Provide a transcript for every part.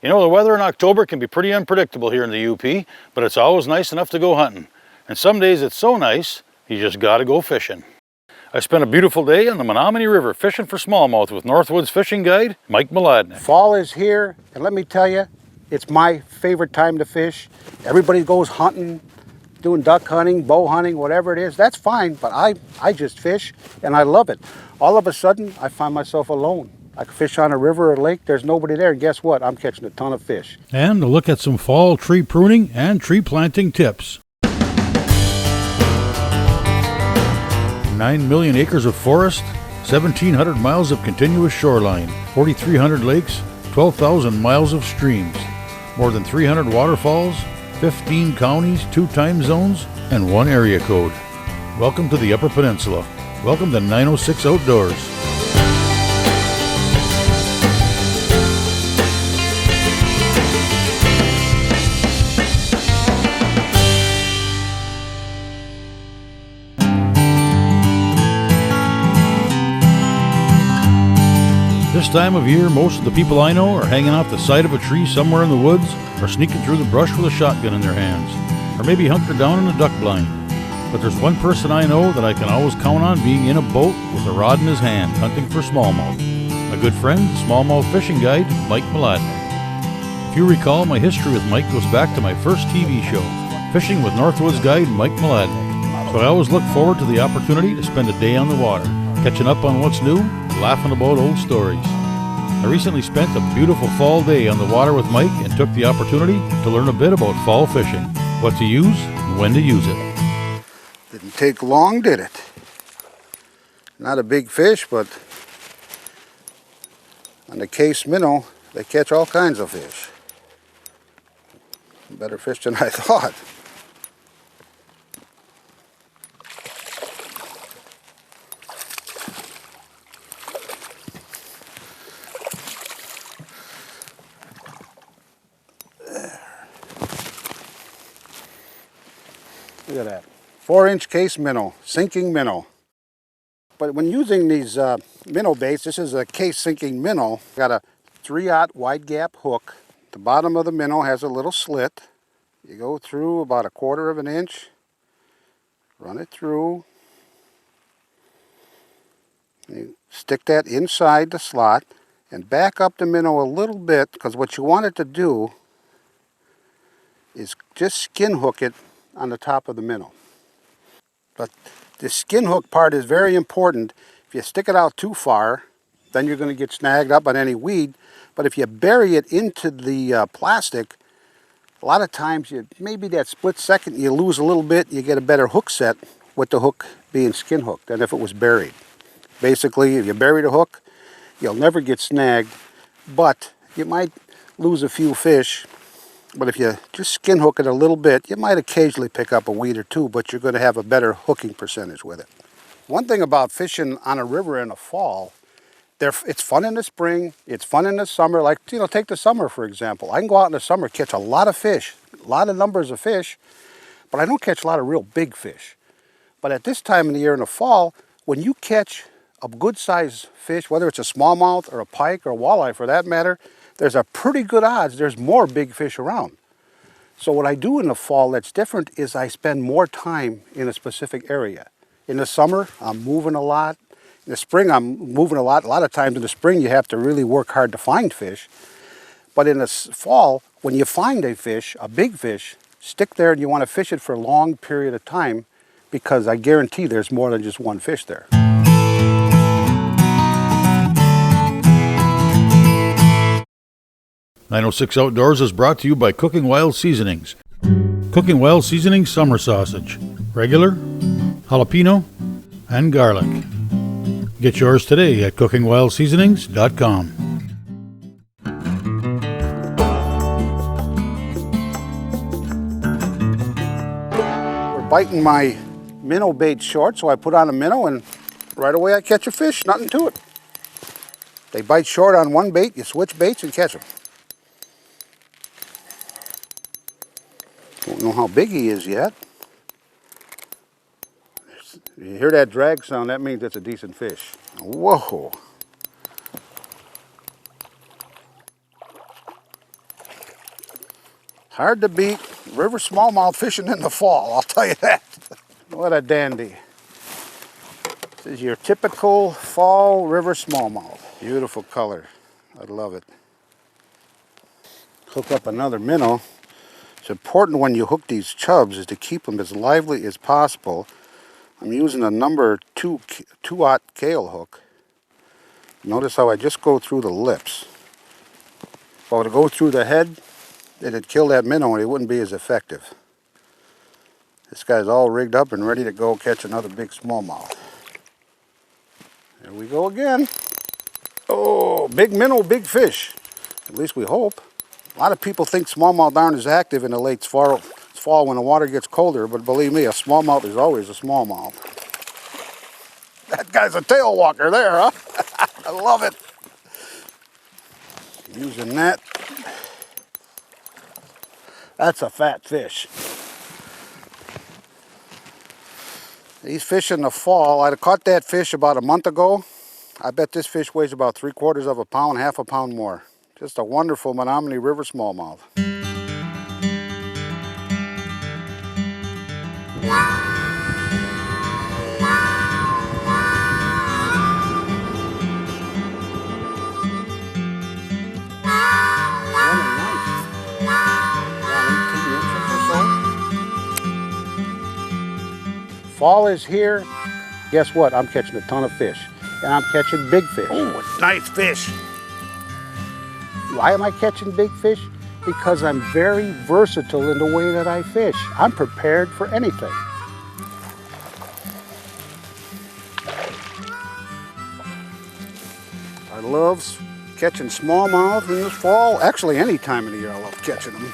You know, the weather in October can be pretty unpredictable here in the UP, but it's always nice enough to go hunting. And some days it's so nice, you just gotta go fishing. I spent a beautiful day on the Menominee River fishing for smallmouth with Northwoods fishing guide Mike Mladenik. Fall is here, and let me tell you, it's my favorite time to fish. Everybody goes hunting, doing duck hunting, bow hunting, whatever it is. That's fine, but I just fish, and I love it. All of a sudden, I find myself alone. I can fish on a river or lake, there's nobody there, and guess what? I'm catching a ton of fish. And a look at some fall tree pruning and tree planting tips. 9 million acres of forest, 1,700 miles of continuous shoreline, 4,300 lakes, 12,000 miles of streams, more than 300 waterfalls, 15 counties, 2 time zones, and 1 area code. Welcome to the Upper Peninsula. Welcome to 906 Outdoors. This time of year, most of the people I know are hanging off the side of a tree somewhere in the woods, or sneaking through the brush with a shotgun in their hands, or maybe hunkered down in a duck blind. But there's one person I know that I can always count on being in a boat with a rod in his hand, hunting for smallmouth. My good friend, smallmouth fishing guide, Mike Mladenik. If you recall, my history with Mike goes back to my first TV show, Fishing with Northwoods guide Mike Mladenik. So I always look forward to the opportunity to spend a day on the water, catching up on what's new, laughing about old stories. I recently spent a beautiful fall day on the water with Mike and took the opportunity to learn a bit about fall fishing, what to use and when to use it. Didn't take long, did it? Not a big fish, but on the case minnow, they catch all kinds of fish. Better fish than I thought. Look at that. 4-inch case minnow, sinking minnow. But when using these minnow baits, this is a case sinking minnow. Got a 3/0 wide gap hook. The bottom of the minnow has a little slit. You go through about 1/4 of an inch, run it through. You stick that inside the slot and back up the minnow a little bit, because what you want it to do is just skin hook it on the top of the minnow. But the skin hook part is very important. If you stick it out too far, then you're going to get snagged up on any weed. But if you bury it into the plastic, a lot of times, maybe that split second you lose a little bit, you get a better hook set with the hook being skin hooked than if it was buried. Basically, if you bury the hook, you'll never get snagged, but you might lose a few fish. But if you just skin hook it a little bit, you might occasionally pick up a weed or two, but you're going to have a better hooking percentage with it. One thing about fishing on a river in the fall, it's fun in the spring, it's fun in the summer. Like, take the summer, for example. I can go out in the summer, catch a lot of fish, a lot of numbers of fish, but I don't catch a lot of real big fish. But at this time of the year in the fall, when you catch a good-sized fish, whether it's a smallmouth or a pike or a walleye for that matter, there's a pretty good odds there's more big fish around. So what I do in the fall that's different is I spend more time in a specific area. In the summer, I'm moving a lot. In the spring, I'm moving a lot. A lot of times in the spring, you have to really work hard to find fish. But in the fall, when you find a fish, a big fish, stick there and you want to fish it for a long period of time, because I guarantee there's more than just one fish there. .906 Outdoors is brought to you by Cooking Wild Seasonings. Cooking Wild Seasonings summer sausage. Regular, jalapeno, and garlic. Get yours today at cookingwildseasonings.com. We're biting my minnow bait short, so I put on a minnow and right away I catch a fish, nothing to it. They bite short on one bait, you switch baits and catch them. Don't know how big he is yet. You hear that drag sound, that means it's a decent fish. Whoa! Hard to beat river smallmouth fishing in the fall, I'll tell you that. What a dandy. This is your typical fall river smallmouth. Beautiful color. I love it. Hook up another minnow. It's important when you hook these chubs is to keep them as lively as possible. I'm using a number 2/0 Kale hook. Notice how I just go through the lips. If I were to go through the head, it'd kill that minnow and it wouldn't be as effective. This guy's all rigged up and ready to go catch another big smallmouth. There we go again. Oh, big minnow, big fish. At least we hope. A lot of people think smallmouth aren't as active in the late fall when the water gets colder, but believe me, a smallmouth is always a smallmouth. That guy's a tail walker there, huh? I love it. Using that. That's a fat fish. These fish in the fall, I caught that fish about a month ago. I bet this fish weighs about 3/4 of a pound, half a pound more. Just a wonderful Menominee River smallmouth. Fall is here. Guess what? I'm catching a ton of fish. And I'm catching big fish. Oh, nice fish. Why am I catching big fish? Because I'm very versatile in the way that I fish. I'm prepared for anything. I love catching smallmouth in this fall. Actually, any time of the year I love catching them.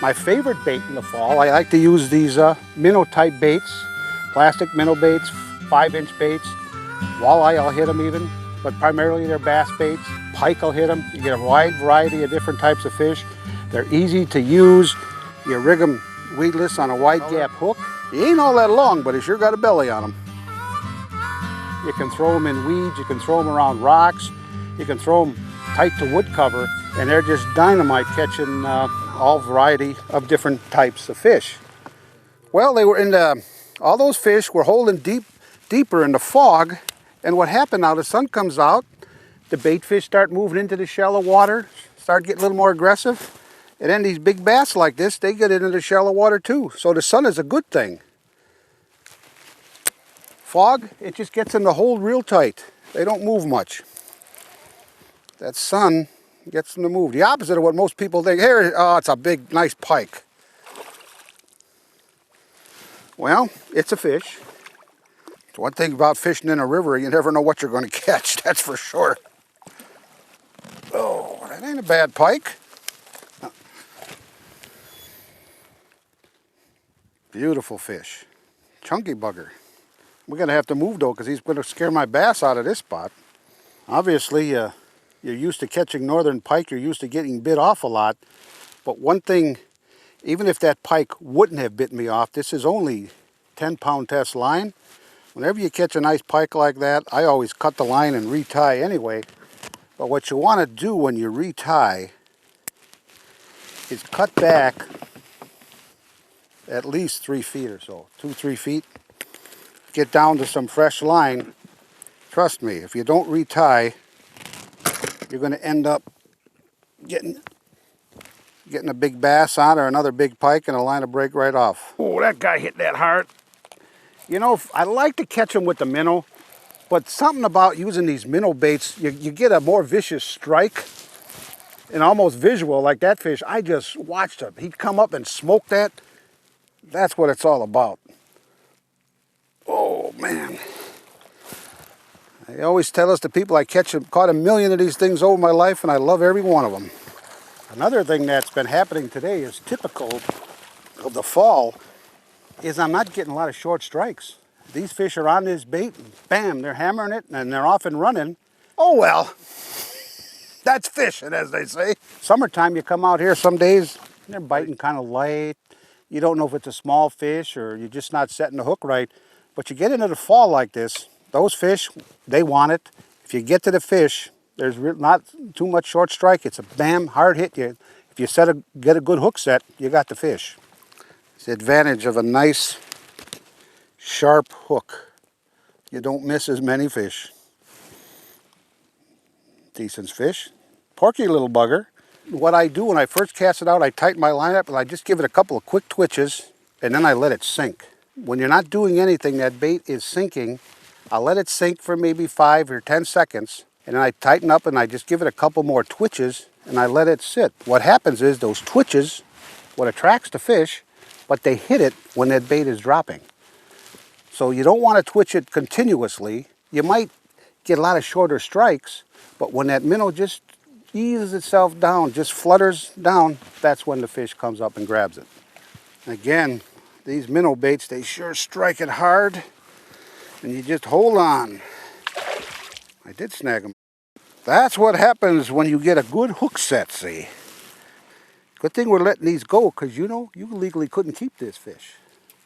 My favorite bait in the fall, I like to use these minnow type baits, plastic minnow baits, 5-inch baits. Walleye, I'll hit them even, but primarily they're bass baits. Pike, I'll hit them. You get a wide variety of different types of fish. They're easy to use. You rig them weedless on a wide gap hook. You ain't all that long, but it sure got a belly on them. You can throw them in weeds, you can throw them around rocks, you can throw them tight to wood cover, and they're just dynamite catching all variety of different types of fish. Well, they were in all those fish were holding deeper in the fog, and what happened now, the sun comes out, the bait fish start moving into the shallow water, start getting a little more aggressive, and then these big bass like this, they get into the shallow water too. So the sun is a good thing. Fog, it just gets them to hold real tight. They don't move much. That sun gets them to move. The opposite of what most people think. Here, oh, it's a big, nice pike. Well, it's a fish. It's one thing about fishing in a river, you never know what you're going to catch, that's for sure. Oh, that ain't a bad pike. Beautiful fish. Chunky bugger. We're going to have to move though, because he's going to scare my bass out of this spot. Obviously, you're used to catching northern pike, you're used to getting bit off a lot. But one thing, even if that pike wouldn't have bit me off, this is only 10-pound test line. Whenever you catch a nice pike like that, I always cut the line and retie anyway. But what you want to do when you retie is cut back at least 3 feet or so, 2-3 feet. Get down to some fresh line. Trust me, if you don't retie, you're going to end up getting a big bass on or another big pike and a line will break right off. Oh, that guy hit that hard. You know, I like to catch them with the minnow, but something about using these minnow baits, you get a more vicious strike and almost visual like that fish. I just watched him. He'd come up and smoke that. That's what it's all about. Oh, man. They always tell us, the people I caught 1 million of these things over my life, and I love every one of them. Another thing that's been happening today is typical of the fall, is I'm not getting a lot of short strikes. These fish are on this bait, and bam, they're hammering it, and they're off and running. Oh, well, that's fishing, as they say. Summertime, you come out here some days, they're biting kind of light. You don't know if it's a small fish or you're just not setting the hook right. But you get into the fall like this, those fish, they want it. If you get to the fish, There's not too much short strike. It's a bam, hard hit. If you get a good hook set, you got the fish. It's the advantage of a nice, sharp hook. You don't miss as many fish. Decent fish. Porky little bugger. What I do when I first cast it out, I tighten my line up and I just give it a couple of quick twitches and then I let it sink. When you're not doing anything, that bait is sinking. I'll let it sink for maybe 5 or 10 seconds and then I tighten up and I just give it a couple more twitches and I let it sit. What happens is those twitches, what attracts the fish, but they hit it when that bait is dropping. So you don't want to twitch it continuously. You might get a lot of shorter strikes, but when that minnow just eases itself down, just flutters down, that's when the fish comes up and grabs it. Again, these minnow baits, they sure strike it hard, and you just hold on. I did snag them. That's what happens when you get a good hook set, see? Good thing we're letting these go, because you know, you legally couldn't keep this fish.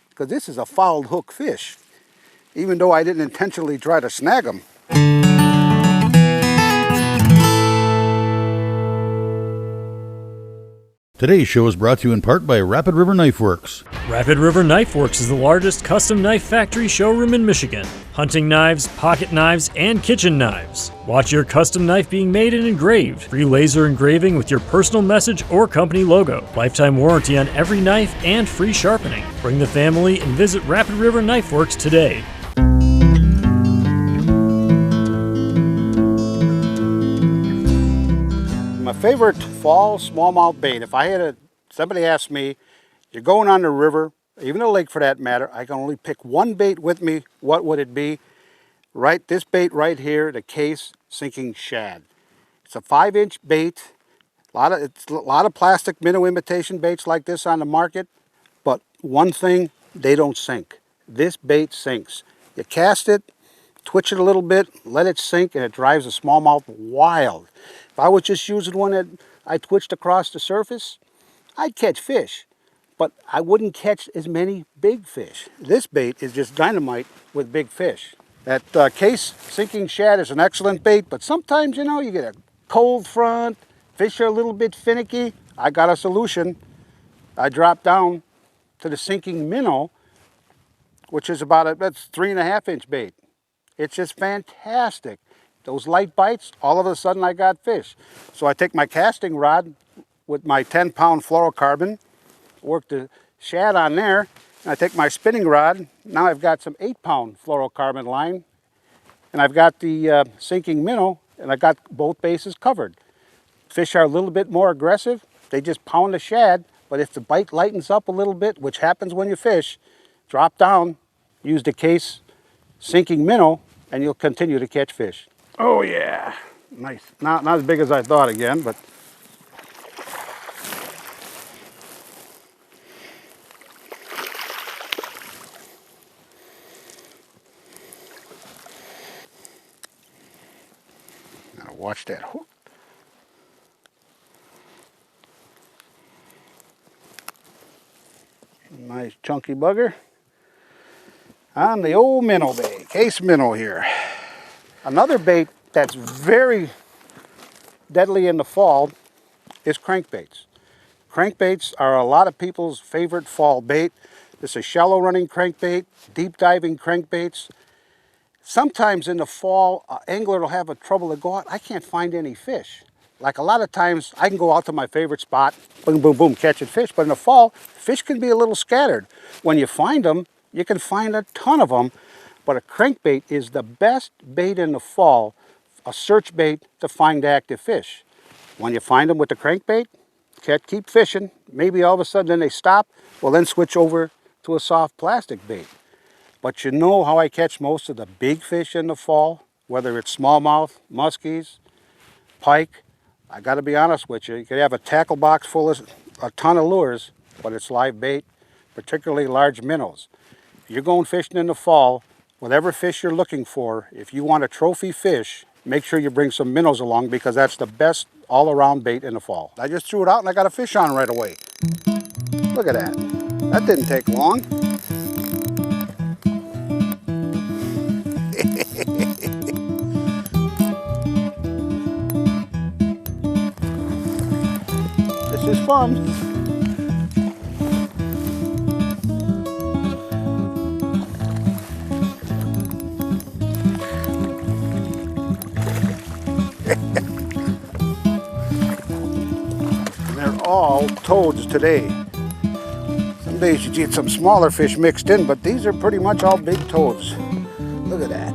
Because this is a fouled hook fish, even though I didn't intentionally try to snag them. Today's show is brought to you in part by Rapid River Knife Works. Rapid River Knife Works is the largest custom knife factory showroom in Michigan. Hunting knives, pocket knives, and kitchen knives. Watch your custom knife being made and engraved. Free laser engraving with your personal message or company logo. Lifetime warranty on every knife and free sharpening. Bring the family and visit Rapid River Knife Works today. My favorite fall smallmouth bait, if I had somebody asked me, you're going on the river, even a lake for that matter, I can only pick one bait with me, what would it be? Right, this bait right here, the Case Sinking Shad. It's a 5-inch bait. It's a lot of plastic minnow imitation baits like this on the market, but one thing, they don't sink. This bait sinks. You cast it, twitch it a little bit, let it sink, and it drives the smallmouth wild. If I was just using one that I twitched across the surface, I'd catch fish, but I wouldn't catch as many big fish. This bait is just dynamite with big fish. That Case Sinking Shad is an excellent bait, but sometimes, you know, you get a cold front, fish are a little bit finicky. I got a solution. I dropped down to the sinking minnow, which is that's 3.5-inch bait. It's just fantastic. Those light bites, all of a sudden I got fish. So I take my casting rod with my 10-pound fluorocarbon, work the shad on there, and I take my spinning rod. Now I've got some 8-pound fluorocarbon line, and I've got the sinking minnow, and I got both bases covered. Fish are a little bit more aggressive. They just pound the shad, but if the bite lightens up a little bit, which happens when you fish, drop down, use the Case Sinking Minnow, and you'll continue to catch fish. Oh yeah, nice. Not as big as I thought again, but now watch that hook. Nice chunky bugger on the old minnow bait, Case minnow here. Another bait that's very deadly in the fall is crankbaits. Crankbaits are a lot of people's favorite fall bait. This is shallow running crankbait, deep diving crankbaits. Sometimes in the fall, an angler will have a trouble to go out. I can't find any fish. Like a lot of times, I can go out to my favorite spot, boom, boom, boom, catching fish. But in the fall, fish can be a little scattered. When you find them, you can find a ton of them. But a crankbait is the best bait in the fall, a search bait to find active fish. When you find them with the crankbait, keep fishing. Maybe all of a sudden then they stop. Well, then switch over to a soft plastic bait. But you know how I catch most of the big fish in the fall, whether it's smallmouth, muskies, pike. I got to be honest with you. You could have a tackle box full of a ton of lures, but it's live bait, particularly large minnows. If you're going fishing in the fall, whatever fish you're looking for, if you want a trophy fish, make sure you bring some minnows along because that's the best all-around bait in the fall. I just threw it out and I got a fish on right away. Look at that. That didn't take long. is fun. And they're all toads today. Some days you get some smaller fish mixed in, but these are pretty much all big toads. Look at that.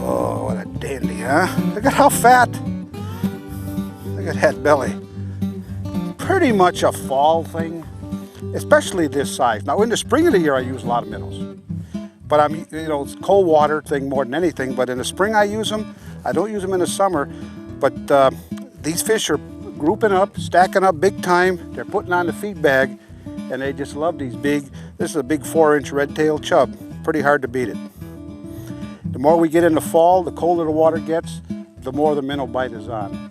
Oh, what a dandy, huh? Look at how fat. Look at that belly. Pretty much a fall thing, especially this size. Now in the spring of the year I use a lot of minnows. But it's cold water thing more than anything, but in the spring I use them. I don't use them in the summer, but these fish are grouping up, stacking up big time. They're putting on the feed bag, and they just love these big, this is a big 4-inch red-tailed chub. Pretty hard to beat it. The more we get in the fall, the colder the water gets, the more the minnow bite is on.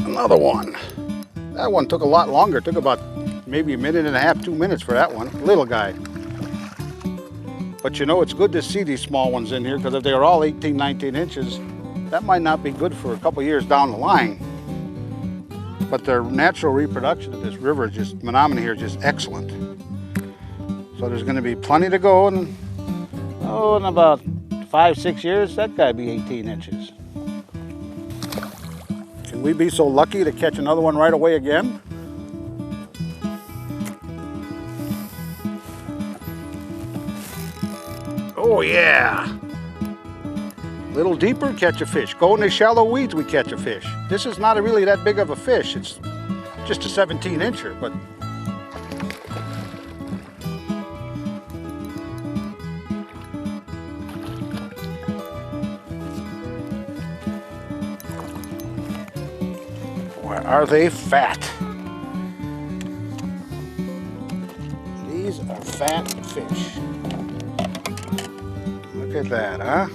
Another one. That one took a lot longer. It took about maybe a minute and a half, 2 minutes for that one. Little guy. But you know, it's good to see these small ones in here, because if they were all 18, 19 inches, that might not be good for a couple years down the line. But their natural reproduction of this river is just, Menominee here, is just excellent. So there's going to be plenty to go, and in about 5, 6 years, that guy be 18 inches. Can we be so lucky to catch another one right away again? Oh yeah! Little deeper, catch a fish. Go in the shallow weeds, we catch a fish. This is not really that big of a fish. It's just a 17-incher, but are they fat? These are fat fish. Look at that, huh?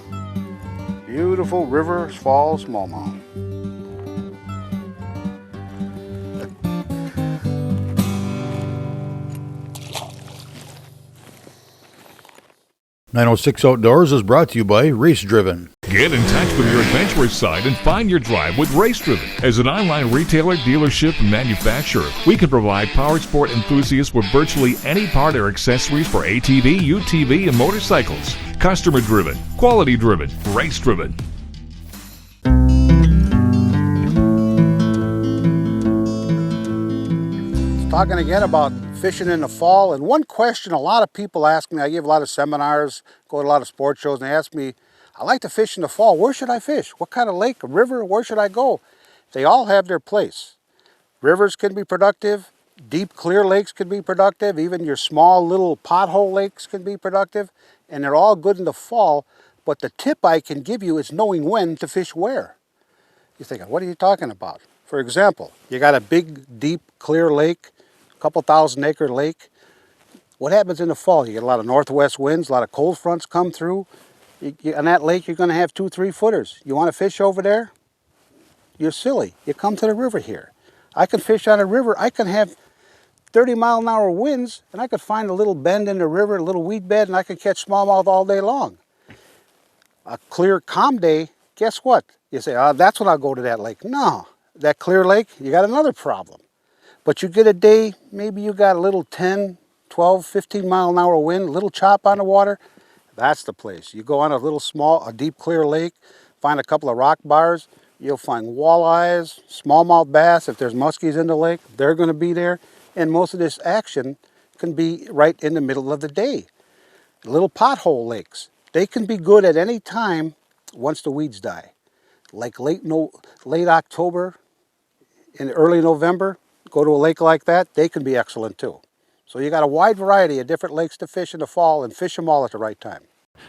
Beautiful river fall smallmouth. 906 Outdoors is brought to you by Race Driven. Get in touch with your adventurous side and find your drive with Race Driven. As an online retailer, dealership, and manufacturer, we can provide power sport enthusiasts with virtually any part or accessories for ATV, UTV, and motorcycles. Customer driven, quality driven, race driven. Talking again about fishing in the fall, and one question a lot of people ask me, I give a lot of seminars, go to a lot of sports shows, and they ask me, I like to fish in the fall, where should I fish? What kind of lake, a river, where should I go? They all have their place. Rivers can be productive, deep clear lakes can be productive, even your small little pothole lakes can be productive, and they're all good in the fall, but the tip I can give you is knowing when to fish where. You think, what are you talking about? For example, you got a big, deep, clear lake, a couple 1,000-acre lake. What happens in the fall? You get a lot of northwest winds, a lot of cold fronts come through. On that lake, you're going to have 2, 3 footers. You want to fish over there? You're silly. You come to the river here. I can fish on a river. I can have 30-mile-an-hour winds, and I could find a little bend in the river, a little weed bed, and I could catch smallmouth all day long. A clear, calm day, guess what? You say, that's when I'll go to that lake. No, that clear lake, you got another problem. But you get a day, maybe you got a little 10, 12, 15-mile-an-hour wind, a little chop on the water. That's the place. You go on a deep, clear lake, find a couple of rock bars. You'll find walleyes, smallmouth bass. If there's muskies in the lake, they're going to be there. And most of this action can be right in the middle of the day. Little pothole lakes, they can be good at any time once the weeds die. Like late October and early November, go to a lake like that, they can be excellent too. So you got a wide variety of different lakes to fish in the fall, and fish them all at the right time.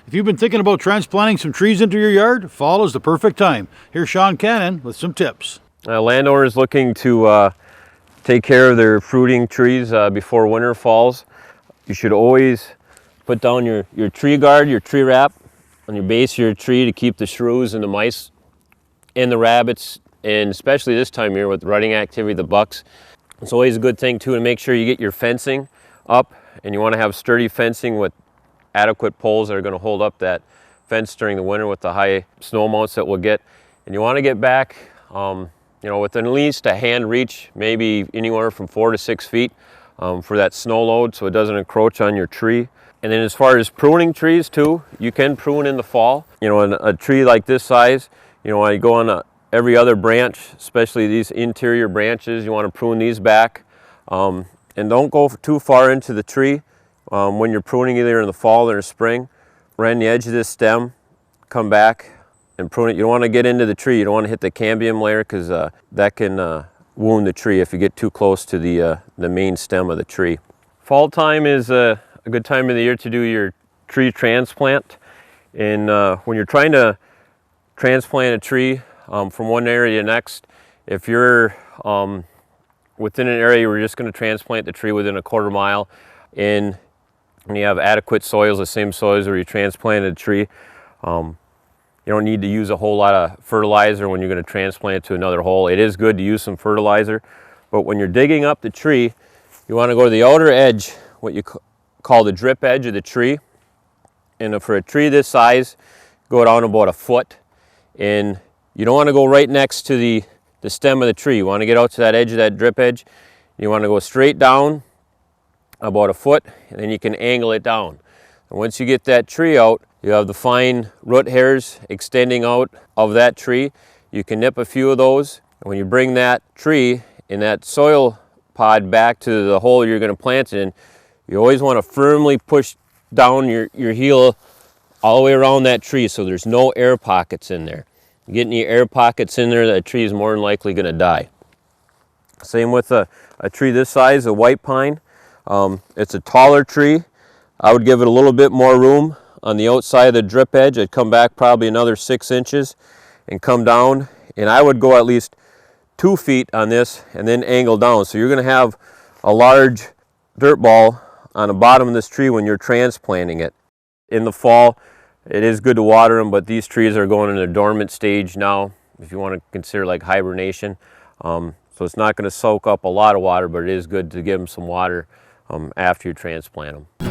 If you've been thinking about transplanting some trees into your yard, fall is the perfect time. Here's Sean Cannon with some tips. Landowners looking to take care of their fruiting trees before winter falls. you should always put down your tree guard, your tree wrap on your base of your tree to keep the shrews and the mice and the rabbits, and especially this time of year with rutting activity, the bucks. It's always a good thing too to make sure you get your fencing up, and you want to have sturdy fencing with adequate poles that are going to hold up that fence during the winter with the high snow amounts that we'll get. And you want to get back, you know, within at least a hand reach, maybe anywhere from 4 to 6 feet for that snow load, so it doesn't encroach on your tree. And then as far as pruning trees too, you can prune in the fall. You know, a tree like this size, you know, I go on every other branch, especially these interior branches, you want to prune these back. And don't go too far into the tree when you're pruning, either in the fall or spring. Right on the edge of this stem, come back and prune it. You don't want to get into the tree. You don't want to hit the cambium layer, because that can wound the tree if you get too close to the main stem of the tree. Fall time is a good time of the year to do your tree transplant. And when you're trying to transplant a tree from one area to the next, if you're within an area where you're just going to transplant the tree within a quarter mile, and you have adequate soils, the same soils where you transplanted a tree, you don't need to use a whole lot of fertilizer when you're going to transplant it to another hole. It is good to use some fertilizer, but when you're digging up the tree, you want to go to the outer edge, what you call the drip edge of the tree. And for a tree this size, go down about a foot, and you don't want to go right next to the stem of the tree. You want to get out to that edge of that drip edge. You want to go straight down about a foot, and then you can angle it down. And once you get that tree out, you have the fine root hairs extending out of that tree. You can nip a few of those, and when you bring that tree in that soil pod back to the hole you're going to plant it in, you always want to firmly push down your heel all the way around that tree so there's no air pockets in there. You get any air pockets in there, that tree is more than likely going to die. Same with a tree this size, a white pine. It's a taller tree. I would give it a little bit more room on the outside of the drip edge. I'd come back probably another 6 inches and come down, and I would go at least 2 feet on this and then angle down. So you're going to have a large dirt ball on the bottom of this tree when you're transplanting it. In the fall, it is good to water them, but these trees are going in a dormant stage now, if you want to consider like hibernation. So it's not going to soak up a lot of water, but it is good to give them some water after you transplant them.